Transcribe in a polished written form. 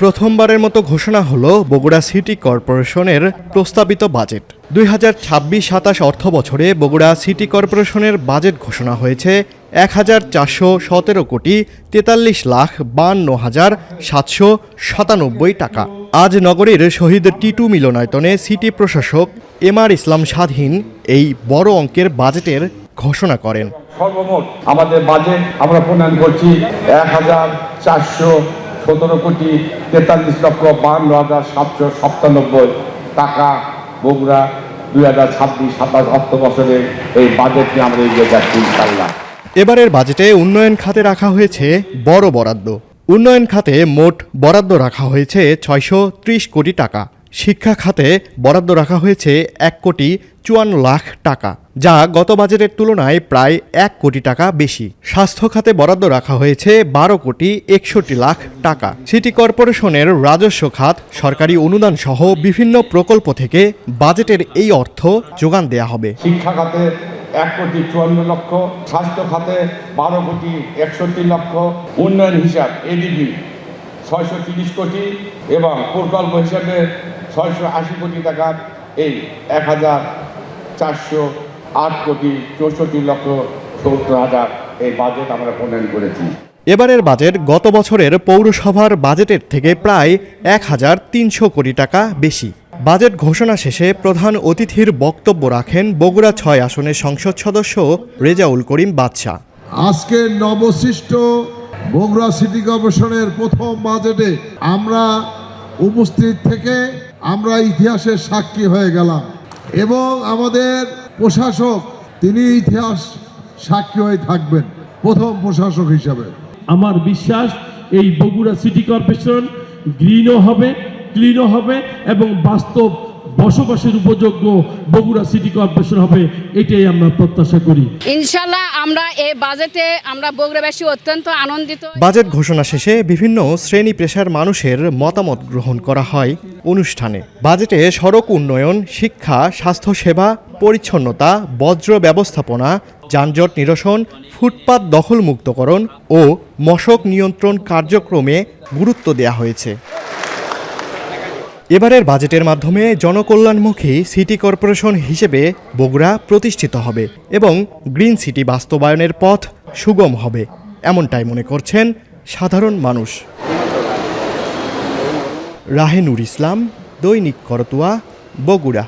প্রথমবারের মতো ঘোষণা হলো বগুড়া সিটি কর্পোরেশনের প্রস্তাবিত বাজেট। 2026-27 অর্থ বছরে বগুড়া সিটি কর্পোরেশনের বাজেট ঘোষণা হয়েছে 1417 কোটি 43,52,797 টাকা। আজ নগরীর শহীদ টিটু মিলনায়তনে সিটি প্রশাসক এমআর ইসলাম স্বাধীন এই বড় অঙ্কের বাজেটের ঘোষণা করেন। সর্বমোট আমাদের বাজেট আমরা প্রণয়ন করছি 1417 কোটি 43,52,797 টাকা। বগুড়া 2026-27 অর্থ বছরের এই বাজেট নিয়ে আমরা এগিয়ে যাচ্ছি ইনশাআল্লাহ। এবারের বাজেটে উন্নয়ন খাতে রাখা হয়েছে বড় বরাদ্দ। উন্নয়ন খাতে মোট বরাদ্দ রাখা হয়েছে 630 কোটি টাকা। শিক্ষা খাতে বরাদ্দ রাখা হয়েছে 1,54 লাখ টাকা, যা গত বাজেটের তুলনায় প্রায় 1 কোটি টাকা বেশি। স্বাস্থ্য খাতে বরাদ্দ রাখা হয়েছে 12,61 লাখ টাকা। সিটি কর্পোরেশনের রাজস্ব খাত, সরকারি অনুদান সহ বিভিন্ন প্রকল্প থেকে বাজেটের এই অর্থ যোগান দেয়া হবে। শিক্ষা খাতে 1,54 লক্ষ, স্বাস্থ্য খাতে 12,61 লক্ষ, উন্নয়ন হিসাব এডিবি 630 কোটি এবং প্রকল্প হিসাবে 680 কোটি টাকার এই 1,408 কোটি 64 লক্ষ 70 হাজার এই বাজেট আমরা প্রণয়ন করেছি। এবারের বাজেট গত বছরের পৌরসভার বাজেটের থেকে প্রায় 1,300 কোটি টাকা বেশি। বাজেট ঘোষণা শেষে প্রধান অতিথির বক্তব্য রাখেন বগুড়া 6 আসনের সংসদ সদস্য রেজাউল করিম বাদশা। আজকে নবসৃষ্ট বগুড়া সিটি কর্পোরেশনের প্রথম বাজেটে আমরা উপস্থিত থেকে আমরা ইতিহাসের সাক্ষী হয়ে গেলাম এবং আমাদের প্রশাসক তিনি ইতিহাস সাক্ষী হয়ে থাকবেন প্রথম প্রশাসক হিসাবে। আমার বিশ্বাস এই বগুড়া সিটি কর্পোরেশন গ্রিনও হবে, ক্লিনও হবে এবং বাস্তব বসবাসের উপযোগ্য বগুড়া সিটি কর্পোরেশন হবে, এটাই আমরা প্রত্যাশা করি। ইনশাআল্লাহ আমরা এই বাজেটে আমরা বগুড়াবাসী অত্যন্ত আনন্দিত। বাজেট ঘোষণা শেষে বিভিন্ন শ্রেণী পেশার মানুষের মতামত গ্রহণ করা হয় অনুষ্ঠানে। বাজেটে সড়ক উন্নয়ন, শিক্ষা, স্বাস্থ্যসেবা, পরিচ্ছন্নতা, বজ্র ব্যবস্থাপনা, যানজট নিরসন, ফুটপাত দখলমুক্তকরণ ও মশক নিয়ন্ত্রণ কার্যক্রমে গুরুত্ব দেওয়া হয়েছে। এবারের বাজেটের মাধ্যমে জনকল্যাণমুখী সিটি কর্পোরেশন হিসেবে বগুড়া প্রতিষ্ঠিত হবে এবং গ্রিন সিটি বাস্তবায়নের পথ সুগম হবে, এমনটাই মনে করছেন সাধারণ মানুষ। রাহেনুর ইসলাম, দৈনিক করতোয়া, বগুড়া।